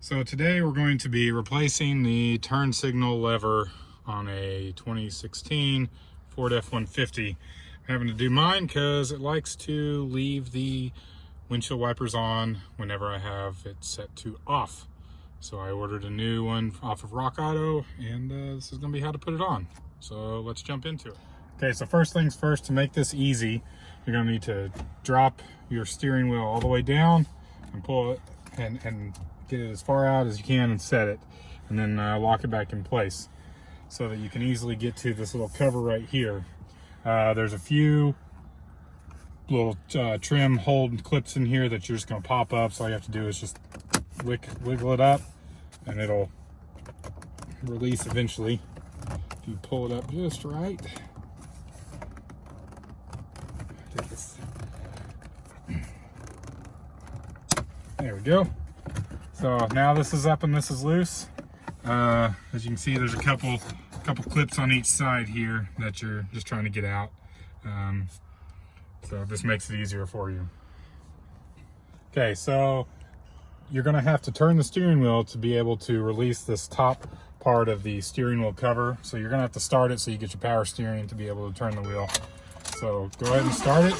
So today we're going to be replacing the turn signal lever on a 2016 Ford F-150. I'm having to do mine because it likes to leave the windshield wipers on whenever I have it set to off. So I ordered a new one off of Rock Auto, and this is going to be how to put it on. So let's jump into it. Okay, so first things first, to make this easy, you're going to need to drop your steering wheel all the way down and pull it and get it as far out as you can and set it, and then lock it back in place so that you can easily get to this little cover right here. There's a few little trim hold clips in here that you're just going to pop up, so all you have to do is just wiggle it up and it'll release eventually if you pull it up just right. There we go. So now this is up and this is loose. As you can see, there's a couple clips on each side here that you're just trying to get out. So this makes it easier for you. Okay, so you're gonna have to turn the steering wheel to be able to release this top part of the steering wheel cover. So you're gonna have to start it so you get your power steering to be able to turn the wheel. So go ahead and start it.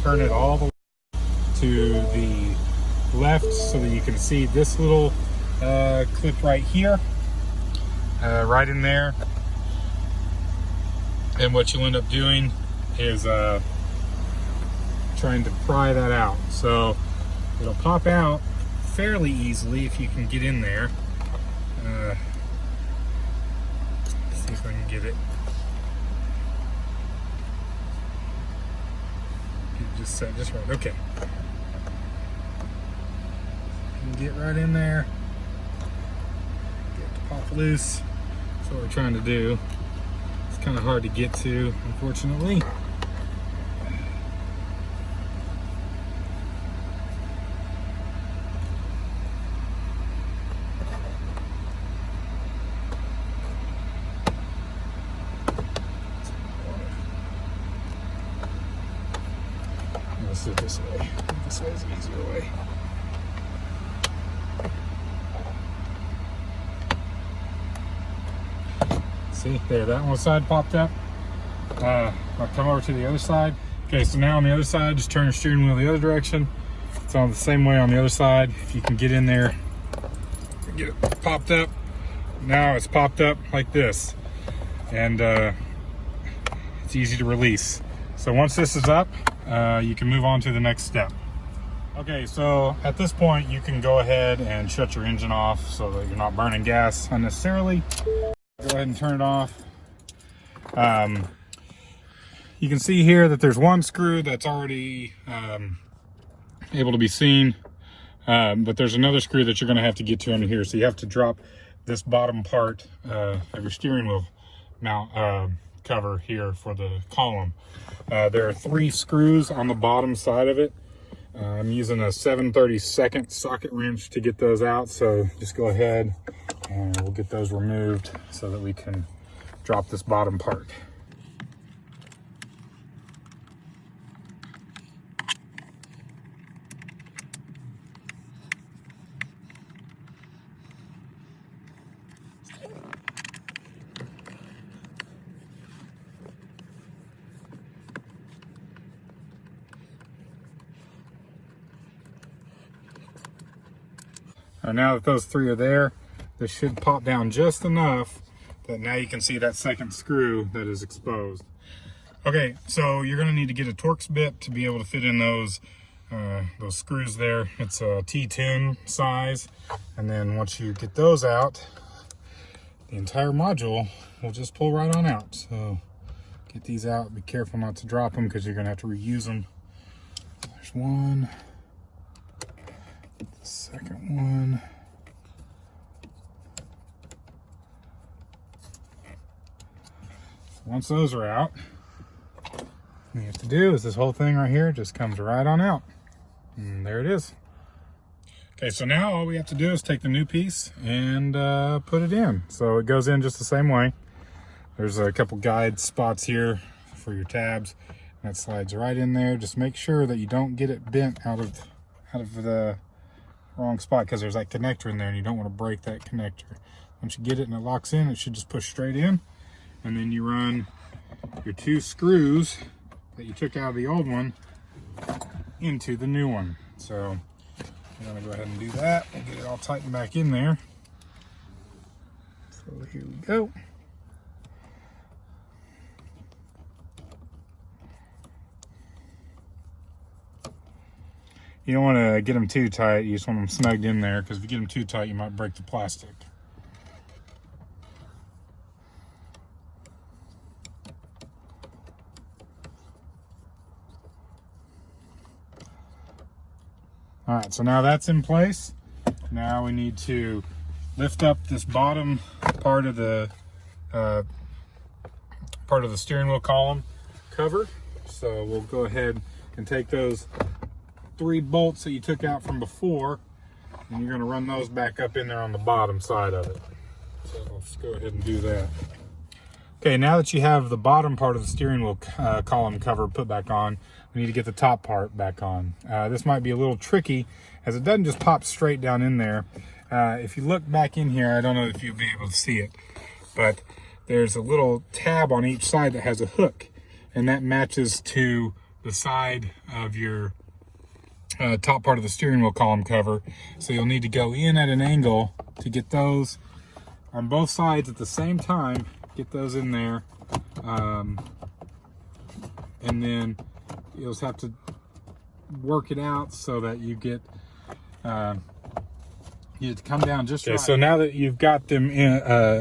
Turn it all the way to the left so that you can see this little clip right here, right in there. And what you'll end up doing is trying to pry that out. So it'll pop out fairly easily if you can get in there. Let's see if I can get it. Just set just right. Okay. Get right in there. Get it to pop loose. That's what we're trying to do. It's kind of hard to get to, unfortunately. Let's do it this way. This way is the easier way. See, there, that one side popped up. I'll come over to the other side. Okay, so now on the other side, just turn your steering wheel the other direction. It's on the same way on the other side. If you can get in there, get it popped up. Now it's popped up like this. And it's easy to release. So once this is up, you can move on to the next step. Okay, so at this point, you can go ahead and shut your engine off so that you're not burning gas unnecessarily. Go ahead and turn it off. You can see here that there's one screw that's already able to be seen, but there's another screw that you're going to have to get to under here. So you have to drop this bottom part of your steering wheel mount cover here for the column. There are 3 screws on the bottom side of it. I'm using a 7/32 socket wrench to get those out, so just go ahead and we'll get those removed so that we can drop this bottom part. Now that those 3 are there, this should pop down just enough that now you can see that second screw that is exposed. Okay, so you're going to need to get a Torx bit to be able to fit in those screws there. It's a T10 size, and then once you get those out, the entire module will just pull right on out. So get these out. Be careful not to drop them because you're going to have to reuse them. There's one. The second one. So once those are out, what you have to do is this whole thing right here just comes right on out. And there it is. Okay, so now all we have to do is take the new piece and put it in. So it goes in just the same way. There's a couple guide spots here for your tabs. That slides right in there. Just make sure that you don't get it bent out of the wrong spot because there's that connector in there and you don't want to break that connector. Once you get it and it locks in, it should just push straight in. And then you run your 2 screws that you took out of the old one into the new one. So I'm gonna go ahead and do that and get it all tightened back in there. So here we go. You don't want to get them too tight, you just want them snugged in there, because if you get them too tight, you might break the plastic. All right, so now that's in place. Now we need to lift up this bottom part of the steering wheel column cover. So we'll go ahead and take those 3 bolts that you took out from before, and you're going to run those back up in there on the bottom side of it. So let's go ahead and do that. Okay, now that you have the bottom part of the steering wheel column cover put back on, we need to get the top part back on. This might be a little tricky, as it doesn't just pop straight down in there. If you look back in here, I don't know if you'll be able to see it, but there's a little tab on each side that has a hook, and that matches to the side of your top part of the steering wheel column cover. So you'll need to go in at an angle to get those on both sides at the same time. Get those in there, and then you'll just have to work it out so that you get you have to come down just right. So now that you've got them in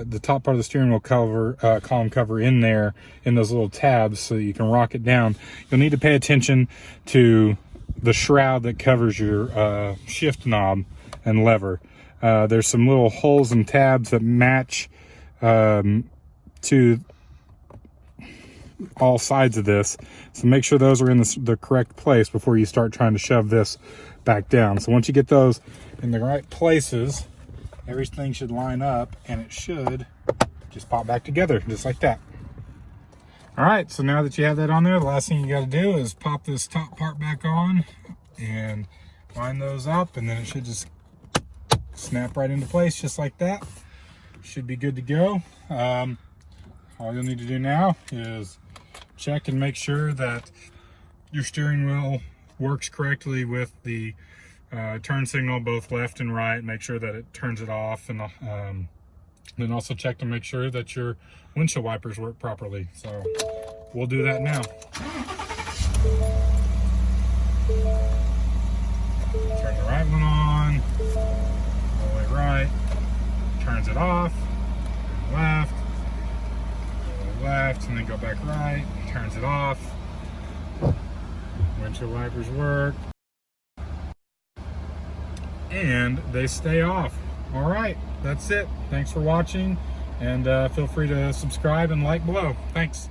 the top part of the steering wheel column cover in there in those little tabs so you can rock it down, you'll need to pay attention to the shroud that covers your shift knob and lever. There's some little holes and tabs that match to all sides of this, so make sure those are in the correct place before you start trying to shove this back down. So once you get those in the right places, everything should line up and it should just pop back together just like that. All right, so now that you have that on there, the last thing you got to do is pop this top part back on and line those up, and then it should just snap right into place just like that. Should be good to go. All you'll need to do now is check and make sure that your steering wheel works correctly with the turn signal, both left and right. Make sure that it turns it off, and then also check to make sure that your windshield wipers work properly. So we'll do that now. Turn the right one on, all the way right, turns it off, left, left, and then go back right, turns it off. Windshield wipers work, and they stay off. All right, that's it. Thanks for watching, and feel free to subscribe and like below. Thanks.